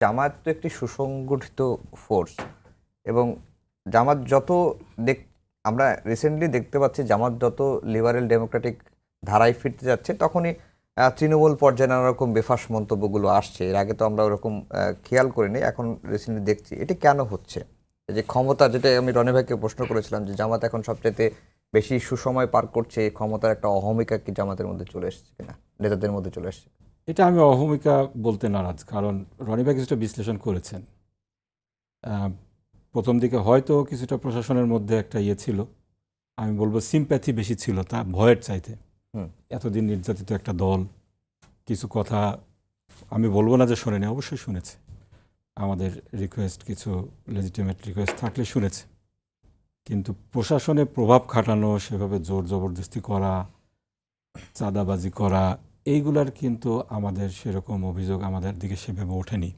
জামায়াত তো একটি সুসংগঠিত ফোর্স এবং জামাত যত দেখ আমরা রিসেন্টলি দেখতে পাচ্ছি জামাত যত লিবারেল ডেমোক্রেটিক ধারায় ফিরতে যাচ্ছে তখনই তৃণমূল পর্যায়ে নানা রকম বেফাস মন্তব্যগুলো আসছে। এর আগে তো আমরা ওরকম খেয়াল করিনি, এখন রিসেন্টলি দেখছি। এটি কেন হচ্ছে? এই যে ক্ষমতা, যেটা আমি রনি ভাইকে প্রশ্ন করেছিলাম যে জামাত এখন সবচেয়ে বেশি সুসময় পার করছে, এই ক্ষমতার একটা অহমিকা কি জামাতের মধ্যে চলে এসেছে কিনা, নেতাদের মধ্যে চলে এসেছে? এটা আমি অহমিকা বলতে নারাজ, কারণ রনি ভাই কিছুটা বিশ্লেষণ করেছেন। প্রথম দিকে হয়তো কিছুটা প্রশাসনের মধ্যে একটা ছিল, আমি বলবো সিম্প্যাথি বেশি ছিল তা ভয়ের চাইতে। এতদিন নির্যাতিত একটা দল, কিছু কথা আমি বলবো না যে শোনেনি, অবশ্যই শুনেছে। আমাদের রিকোয়েস্ট, কিছু লেজিটিমেট রিকোয়েস্ট থাকলে শুনেছে, কিন্তু প্রশাসনে প্রভাব খাটানো, সেভাবে জোর জবরদস্তি করা, চাঁদাবাজি করা, এইগুলার কিন্তু আমাদের সেরকম অভিযোগ আমাদের দিকে সেভাবে ওঠেনি।